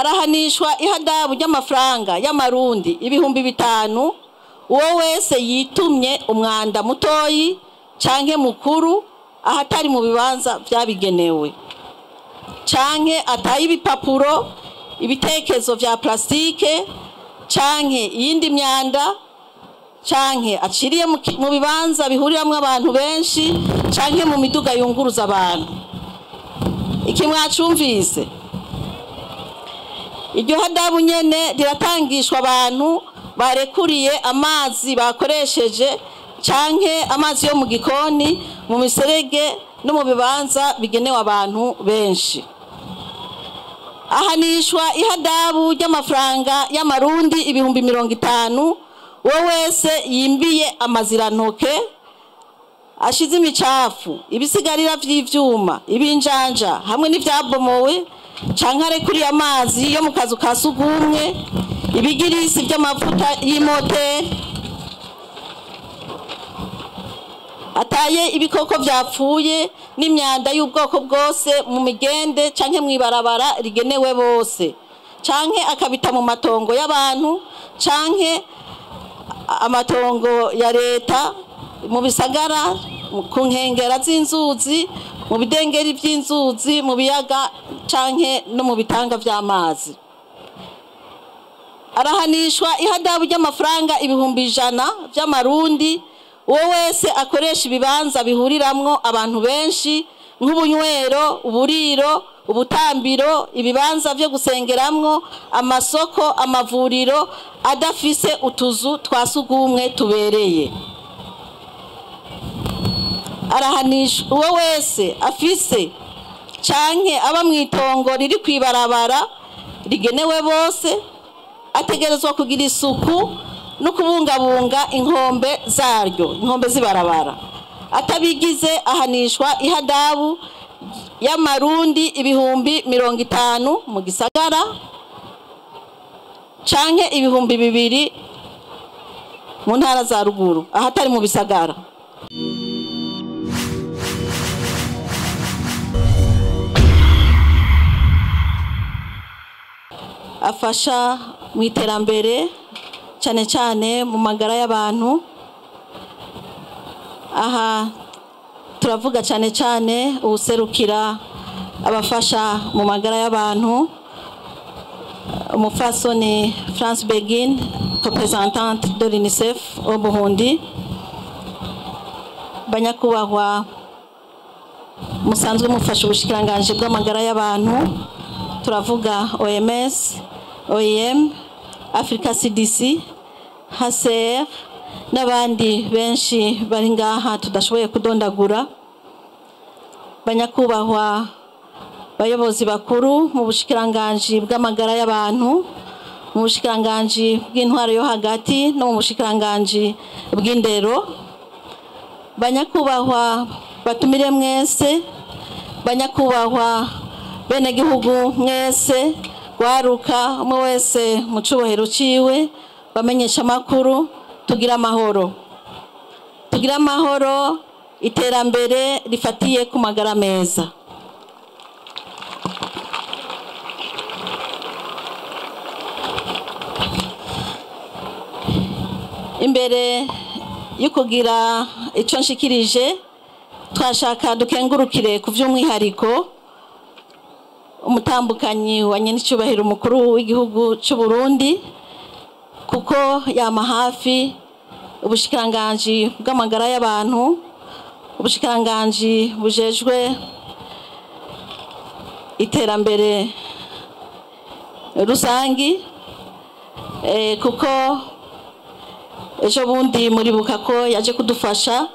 arahanishwa ihadabu ry'amafaranga y'amarundi ibihumbi 5 uwo wese yitumye umwanda mutoyi canke mukuru ahatari mu bibanza vyabigenewe canke ataye ibipapuro ibitekezo vya plastike canke iyindi myanda canke aciriye mu bibanza bihuriramwe abantu benshi canke mu miduga yunguruza abantu. Iki mwacumvise iryo hadabu nyene riratangishwa abantu barekuriye amazi bakoresheje canke amazi yo mu gikoni mu miserege no mu bibanza bigenewe abantu benshi. Ahanishwa ihadabu ry'amafaranga y'amarundi ibihumbi 50 uwo wese yimbiye amazirantoke ashize imicafu ibisigarira vy'ivyuma ibinjanja hamwe n'ivyabomowe canke arekuriye amazi yo mu kazu ka sugumwe ibigirisi by'amavuta y'imoteri ataye ibikoko vyapfuye n'imyanda y'ubwoko bwose mu migende canke mwibarabara rigenewe bose canke akabita mu matongo y'abantu canke amatongo ya leta mu bisagara ku nkengera z'inzuzi mu bidengeri by'inzuzi mu biyaga canke no mu bitanga vy'amazi. Arahanishwa ihadabu ry'amafaranga ibihumbi 100 vy'amarundi uwo wese akoresha ibibanza bihuriramwo abantu benshi nk'ubunywero uburiro ubutambiro ibibanza vyo gusengeramwo amasoko amavuriro adafise utuzu twasugumwe tubereye. Arahanishwa uwo wese afise canke aba mwitongo riri kwibarabara rigenewe bose ategerezwa kugira isuku no kubungabunga inkombe zaryo inkombe zibarabara atabigize ahanishwa ihadabu y'amarundi ibihumbi 50 mu gisagara canke ibihumbi 2 mu ntara za ruguru ahatari mu bisagara. Afasha mu iterambere cyane cyane mu magara y'abantu. Aha turavuga cyane cyane userukira abafasha mu magara y'abantu umufasoni France Begin représentante de l'UNICEF au Burundi. Banyakubahwa musanzwe mufasha ubushikiranganje bw'amagara y'abantu turavuga OMS OIM Africa CDC HCR n'abandi benshi bari ngaha tudashoboye kudondagura. Banyakubahwa bayobozi bakuru mu bushikiranganje bw'amagara y'abantu mu bushikiranganje bw'intwaro yo hagati no mu bushikiranganje bw'indero. Banyakubahwa batumire mwese banyakubahwa bene gihugu mwese waruka umwe wese mu cubahiro ciwe bamenyesha makuru tugira amahoro iterambere rifatiye ku magara meza. Imbere yukugira ico nshikirije twashaka dukengurukire ku vy'umwihariko umutambukanyi wa nyenicubahiro umukuru w'igihugu cy'u Burundi kuko yama hafi ubushikiranganje bw'amagara y'abantu ubushikiranganje bujejwe iterambere rusangi kuko ejo bundi muribuka ko yaje kudufasha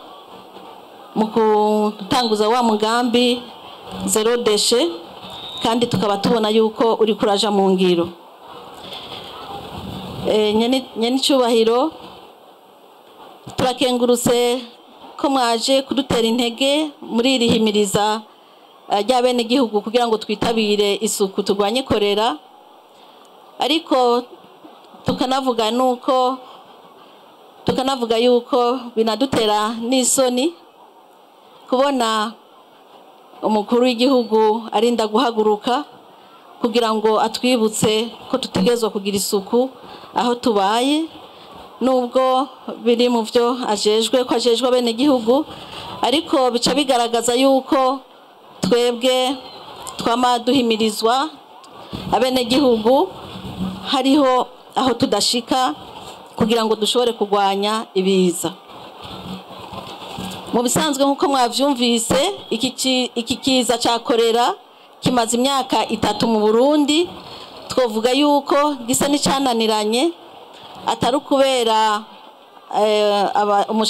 mu kutanguza wa mugambi zero déchet kandi tukaba tubona yuko uri kuraja mu ngiro. Nyene cyubahiro turakengurutse ko mwaje kudutera intege muri iri himiriza ry'abene gihugu kugira ngo twitabire isuku turwanye korera, ariko tukanavuga yuko binadutera n'isoni kubona umukuru w'igihugu arinda guhaguruka kugira ngo atwibutse ko tutegerezwa kugira isuku aho tubaye, nubwo biri mu byo ajejwe ko ajejwe bene gihugu, ariko bica bigaragaza yuko twebwe twama duhimirizwa abene gihugu hariho aho tudashika kugira ngo dushobore kurwanya ibiza. Mu bisanzwe nk'uko mwavyumvise, iki kiza ca korera kimaze imyaka 3 mu Burundi. Twovuga yuko gisa n'icananiranye, atari kubera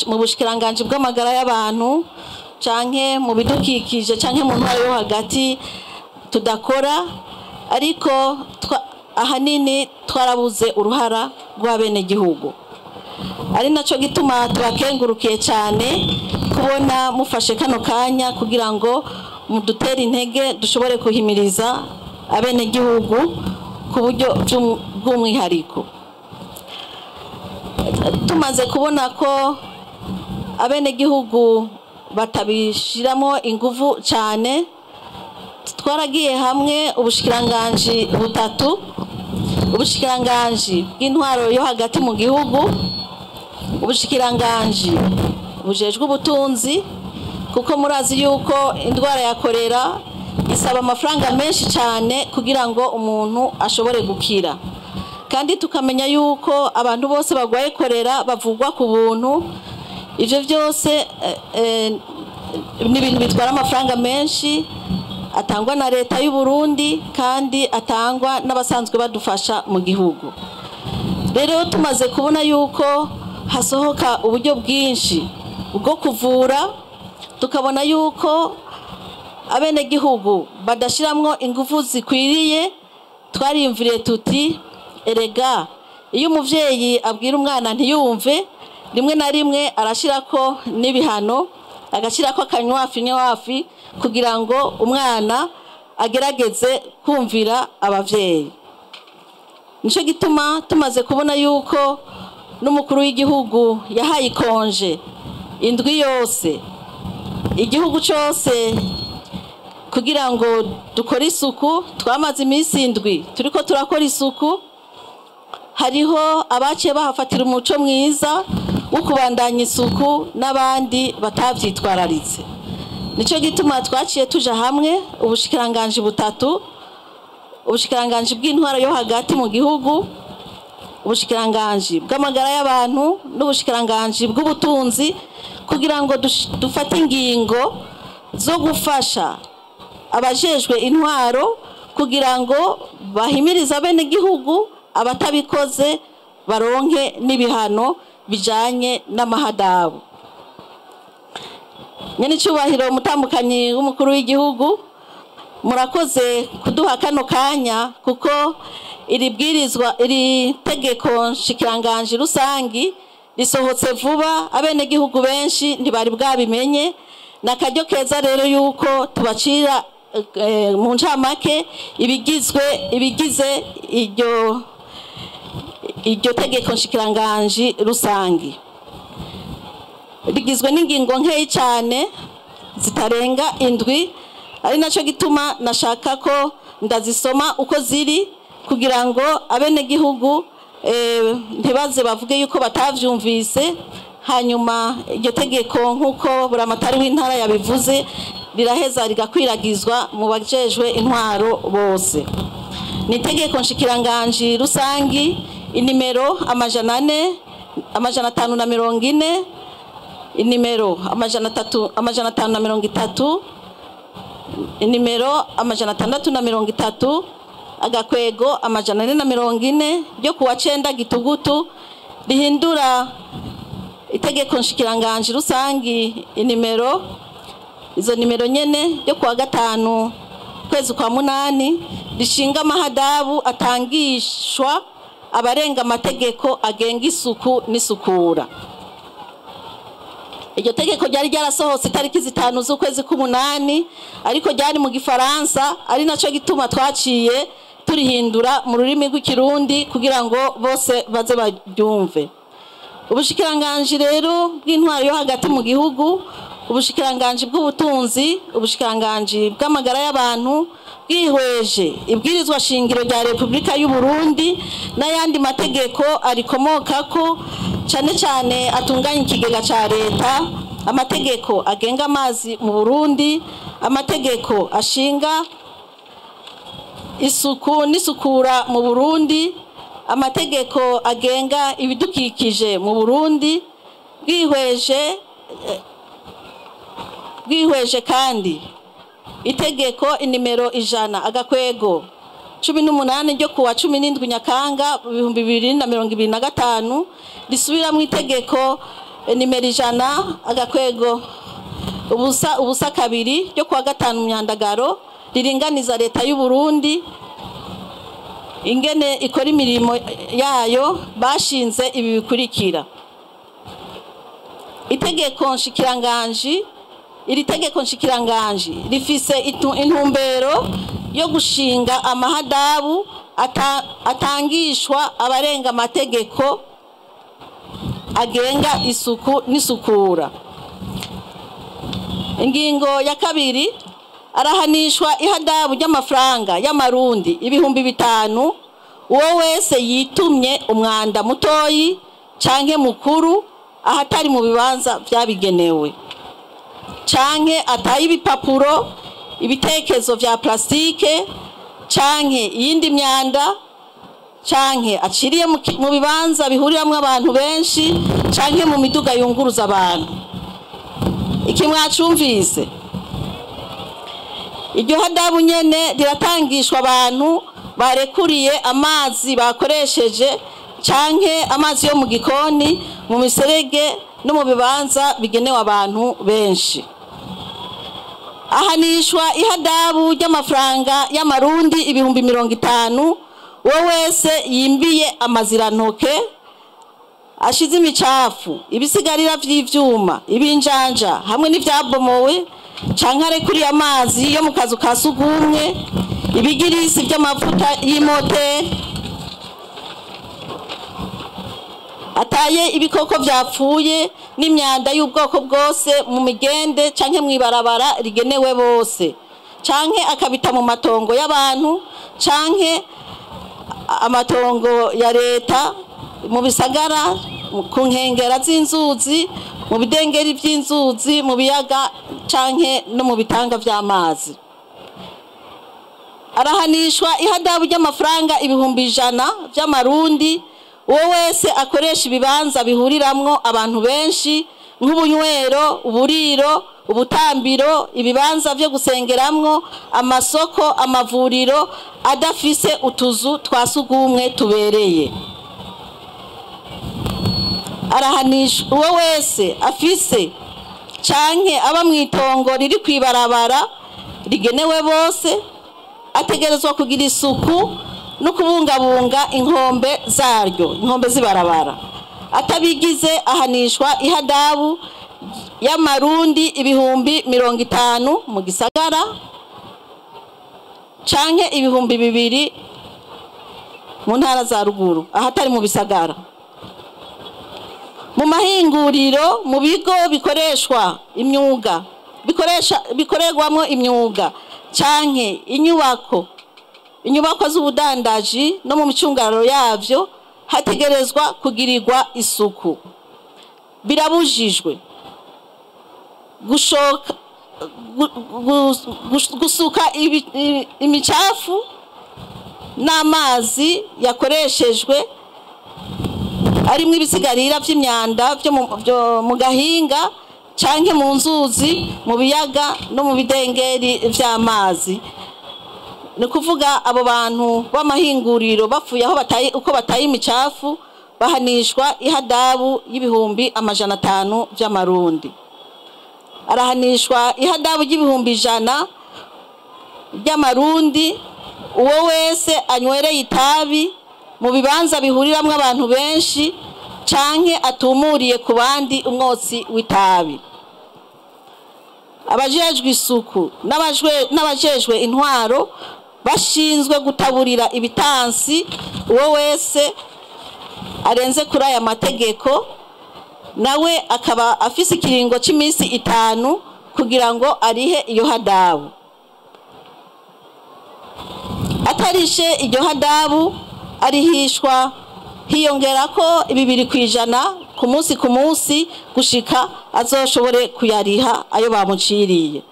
mu bushikiranganje bw'amagara y'abantu canke mu bidukikije canke mu ntara yo hagati tudakora, ariko ahanini twarabuze uruhara rw'abene gihugu. Ari naco gituma tubakengurukiye cyane kubona mufashe kano kanya kugira ngo mudutere intege dushobore kuhimiriza abene gihugu ku buryo bw'umwihariko. Tumaze kubona ko abene gihugu batabishiramo ingufu cyane, twaragiye hamwe ubushikiranganje butatu, ubushikiranganje bw'intwaro yo hagati mu gihugu, ubushikiranganje bujejwe ubutunzi, kuko murazi yuko indwara ya korera isaba amafaranga menshi cyane kugira ngo umuntu ashobore gukira, kandi tukamenya yuko abantu bose bagwaye korera bavugwa ku buntu. Ivyo byose ni ibintu bitwara amafaranga menshi atangwa na leta y'u Burundi kandi atangwa n'abasanzwe badufasha mu gihugu. Rero tumaze kubona yuko hasohoka uburyo bwinshi bwo kuvura, tukabona yuko abene gihugu badashiramwo ingufu zikwiriye, twarimviriye tuti erega iyo umuvyeyi abwira umwana ntiyumve, rimwe na rimwe arashirako n'ibihano, agashirako akanywafi kugira ngo umwana agerageze kumvira abavyeyi. Nico gituma tumaze kubona yuko n'umukuru w'igihugu yahaye ikonje indwi yose igihugu cyose kugira ngo dukore isuku. Twamaze iminsi indwi turiko turakora isuku, hariho abaciye bahafatira umuco mwiza wo kubandanya isuku n'abandi batavyitwararitse. Nico gituma twaciye tuja hamwe ubushikiranganje butatu, ubushikiranganje bw'intwaro yo hagati mu gihugu, ubushikiranganje bw'amagara y'abantu n'ubushikiranganje bw'ubutunzi, kugira ngo dufate ingingo zo gufasha abajejwe intwaro kugira ngo bahimirize abene gihugu, abatabikoze baronke n'ibihano bijanye n'amahadabu. Nyene cyubahiro mutambukanyi w'umukuru w'igihugu, murakoze kuduha kano kanya, kuko iri tegeko nshikiranganje rusangi risohotse vuba, abene gihugu benshi ntibari bwabimenye. Nakaryo keza rero yuko tubacira mu ncamake ibigize iryo tegeko nshikiranganje rusangi. Rigizwe n'ingingo nkeyi cyane zitarenga indwi, ari naco gituma nashaka ko ndazisoma uko ziri kugira ngo abene gihugu ntibaze bavuge yuko batavyumvise. Hanyuma iryo tegeko nk'uko buramatari w'intara yabivuze riraheza rigakwiragizwa mu bajejwe intwaro bose. Ni itegeko nshikiranganje rusangi inimero 540, inimero 530, inimero 630, agakwego 440 ryo kuwa 9 Gitugutu, rihindura itegeko nshikiranganje rusangi inimero, izo nimero nyene ryo kuwa 5 kwezi kwa 8, rishinga amahadabu atangishwa abarenga amategeko agenga isuku n'isukura. Iryo tegeko ryari ryarasohotse itariki 5 z'ukwezi k'8, ariko ryari mu Gifaransa, ari naco gituma twaciye turihindura mu rurimi rw'ikirundi kugira ngo bose baze baryumve. Ubushikiranganje rero bw'intwaro yo hagati mu gihugu ubushikiranganji bw'ubutunzi, ubushikiranganji bw'amagara y'abantu bwihweje ibwirizwa shingiro rya Repubulika y'u Burundi n'ayandi mategeko arikomokako cyane cyane atunganya ikigega ca leta, amategeko agenga amazi mu Burundi, amategeko ashinga isuku n'isukura mu Burundi, amategeko agenga ibidukikije mu Burundi, bwihweje kandi itegeko inimero 100/18 ryo kuwa 17 Nyakanga 2025 risubira mu itegeko nimero 100/2 ryo kuwa 5 Myandagaro riringaniza leta y'u Burundi ingene ikora imirimo yayo. Bashinze ibi bikurikira: iri tegeko nshikiranganji rifise intumbero yo gushinga amahadabu atangishwa abarenga amategeko agenga isuku n'isukura. Ingingo ya 2, arahanishwa ihadabu ry'amafaranga y'amarundi 5,000 uwo wese yitumye umwanda mutoyi canke mukuru ahatari mu bibanza vyabigenewe, canke ataye ibipapuro, ibitekezo vya plastike canke iyindi myanda, canke aciriye mu bibanza bihuriramwo abantu benshi canke mu miduga yunguruza abantu. Iki mwacumvise? Iryo hadabu nyene riratangishwa abantu barekuriye amazi bakoresheje canke amazi yo mu gikoni, mu miserege no mu bibanza bigenewe abantu benshi. Ahanishwa ihadabu ry'amafaranga y'amarundi 50,000 uwo wese yimbiye amazirantoke, ashize imicafu, ibisigarira vy'ivyuma, ibinjanja hamwe n'ivyabomowe canke arekuriye amazi yo mu kazu ka sugumwe, ibigirisi vy'amavuta y'imoteri, ataye ibikoko vyapfuye n'imyanda y'ubwoko bwose mu migende canke mwibarabara rigenewe bose, canke akabita mu matongo y'abantu canke amatongo ya leta, mu bisagara, ku nkengera z'inzuzi, mu bidengeri vy'inzuzi, mu biyaga canke no mu bitanga vy'amazi. Arahanishwa ihadabu ry'amafaranga 100,000 vy'amarundi uwo wese akoresha ibibanza bihuriramwo abantu benshi nk'ubunywero, uburiro, ubutambiro, ibibanza vyo gusengeramwo, amasoko, amavuriro adafise utuzu twasugumwe tubereye. Arahanishwa uwo wese afise canke aba mwitongo riri kwibarabara rigenewe bose, ategerezwa kugira isuku no kubungabunga inkombe zaryo, inkombe zibarabara. Atabigize ahanishwa ihadabu y'amarundi 50,000 mu gisagara canke 2,000 mu ntara za ruguru ahatari mu bisagara. Mu mahinguriro, mu bigo bikoreshwa imyuga, bikorerwamo imyuga canke inyubako z'ubudandaji no mu micungararo yavyo hategerezwa kugirirwa isuku. Birabujijwe gusuka imicafu n'amazi yakoreshejwe arimwo ibisigarira vy'imyanda vyo mu gahinga canke mu nzuzi, mu biyaga no mu bidengeri vy'amazi. Ni kuvuga abo bantu b'amahinguriro bapfuye aho uko bataye imicafu bahanishwa ihadabu y'500 vy'amarundi. Arahanishwa ihadabu y'100 ry'amarundi uwo wese anywereye itabi mu bibanza bihuriramwo abantu benshi canke atumuriye ku bandi umwotsi w'itabi. Abajejwe isuku n'abajejwe intwaro bashinzwe gutaburira ibitansi uwo wese arenze kuri aya mategeko nawe akaba afise ikiringo cy'iminsi 5 kugira ngo arihe iyo hadabu. Atarishe iryo hadabu arihishwa hiyongera ko 2% ku munsi gushika azoshobore kuyariha ayo bamuciriye.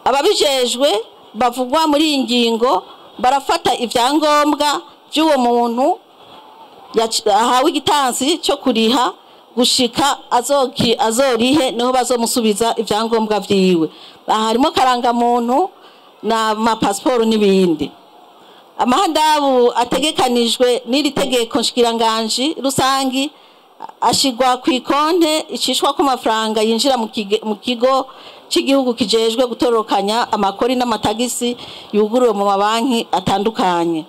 Ababijejwe bavugwa muri iyi ngingo barafata ivyangombwa by'uwo muntu ahawe igitansi cyo kuriha gushika azorihe niho bazomusubiza ivyangombwa vyiwe. Harimo karanga muntu na passport n'ibindi. Amahadabu ategekanijwe n'iri tegeko nshikiranganje rusangi ashigwa ku ikonte icishwa ku mafaranga yinjira mu kigo cy'igihugu kijejwe gutorokanya amakori n'amatagisi yuguruwe mu mabanki atandukanye.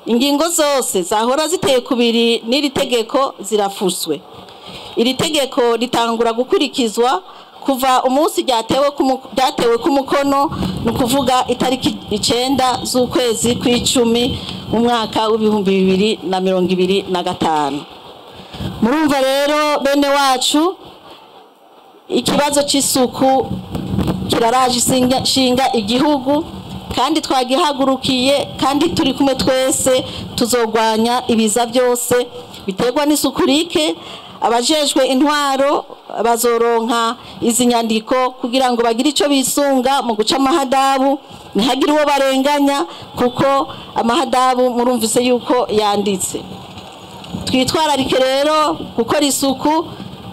Ingingo zose zahora ziteye kubiri n'iri tegeko zirafuswe. Iri tegeko ritangura gukurikizwa kuva umunsi ryatewe ku mukono nukuvuga itariki 9 z'ukwezi kw'icumi mu mwaka w'2025. Murumva rero bene wacu ikibazo c'isuku kiraraje shinga igihugu kandi twagihagurukiye kandi turi kumwe twese tuzogwanya ibiza byose biterwa n'isuku rike. Abajejwe intwaro bazoronka izi nyandiko kugira ngo bagire ico bisunga mu guca amahadabu ntihagire uwo barenganya kuko amahadabu murumvise yuko yanditse. Twitwararike rero gukora isuku.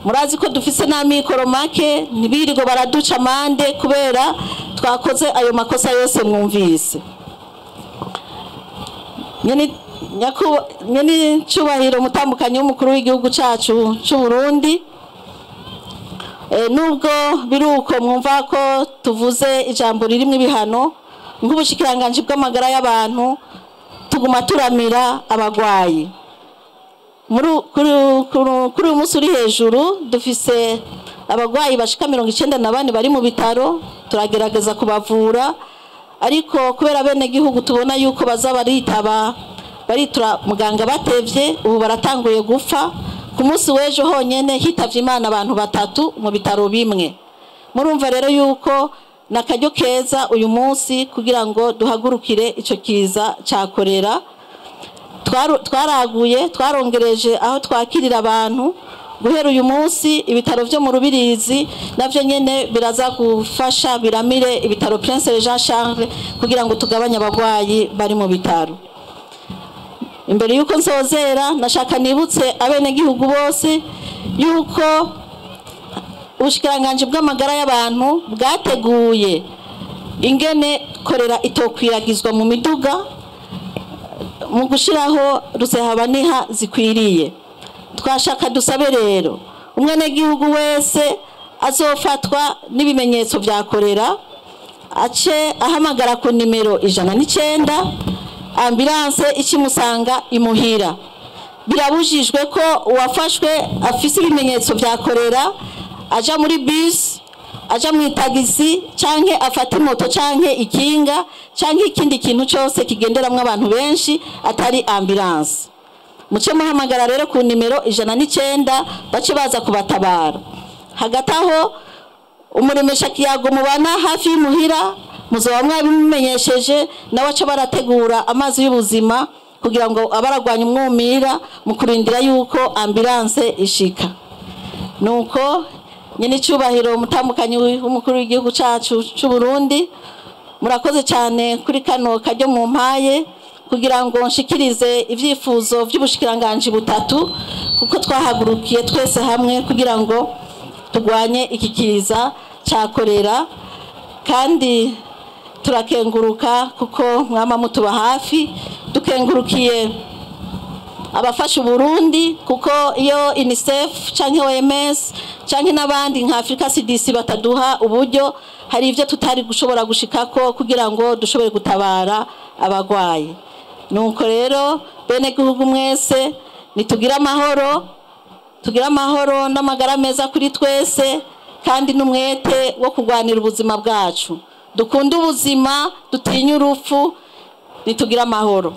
Murazi ko dufise n'amikoro make ntibirirwe baraduca amande kubera twakoze ayo makosa yose mwumvise. Nyene cyubahiro mutambukanyi w'umukuru w'igihugu cacu c'u Burundi, nubwo biruko mwumva ko tuvuze ijambo ririmo ibihano nk'ubushikiranganje bw'amagara y'abantu tuguma turamira abagwayi. Kuri umunsi uri hejuru dufise abagwayi bashika 94 bari mu bitaro turagerageza kubavura, ariko kubera bene gihugu tubona yuko baza baritura muganga batevye ubu baratanguye gupfa. Ku munsi w'ejo honyene hitavye Imana abantu 3 mu bitaro bimwe. Murumva rero yuko nakaryo keza uyu munsi kugira ngo duhagurukire ico kiza ca korera. Twaraguye twarongereje aho twakirira abantu guhera uyu munsi. Ibitaro byo mu Rubirizi navyo nyene biraza gufasha biramire ibitaro Prince Jean Charles kugira ngo tugabanye abagwayi bari mu bitaro. Imbere yuko nsozera nashaka nibutse abene gihugu bose yuko ubushikiranganje bw'amagara y'abantu bwateguye ingene korera itokwiragizwa mu miduga mu gushiraho rusehabaniha zikwiriye. Twashaka dusabe rero umwene gihugu wese azofatwa n'ibimenyetso vya korera ace ahamagara ku nimero 109 ambulance ikimusanga imuhira. Birabujijwe ko uwafashwe afise ibimenyetso vya korera aja muri bus, aja mu tagisi canke afata moto canke ikinga canke ikindi kintu cyose kigenderamwe abantu benshi atari ambulance. Muce muhamagara rero ku nimero 109 bace baza kubatabara. Hagati aho umuremesha kiyago mubana hafi y'umuhira muzoba mwabimenyesheje nawe aca barategura amazi y'ubuzima kugira ngo abaragwanya umwumira mu kurindira yuko ambulance ishika. Nuko nyene cyubahiro mutambukanyi w'umukuru w'igihugu cacu c'u Burundi, murakoze cyane kuri kano karyo mu mpaye kugira ngo nshikirize ivyifuzo vy'ubushikiranganje butatu kuko twahagurukiye twese hamwe kugira ngo tugwanye ikikiza ca korera. Kandi turakenguruka kuko mwama mutuba hafi. Dukengurukiye abafasha Burundi kuko iyo UNICEF canke OMS canke n'abandi nka Africa CDC bataduha uburyo hari ivyo tutari gushobora gushikako kugira ngo dushobore gutabara abagwayi. Nuko rero bene gihugu mwese nitugira amahoro n'amagara meza kuri twese kandi n'umwete wo kugwanira ubuzima bwacu. Dukunda ubuzima, dutinye urupfu. nitugira amahoro.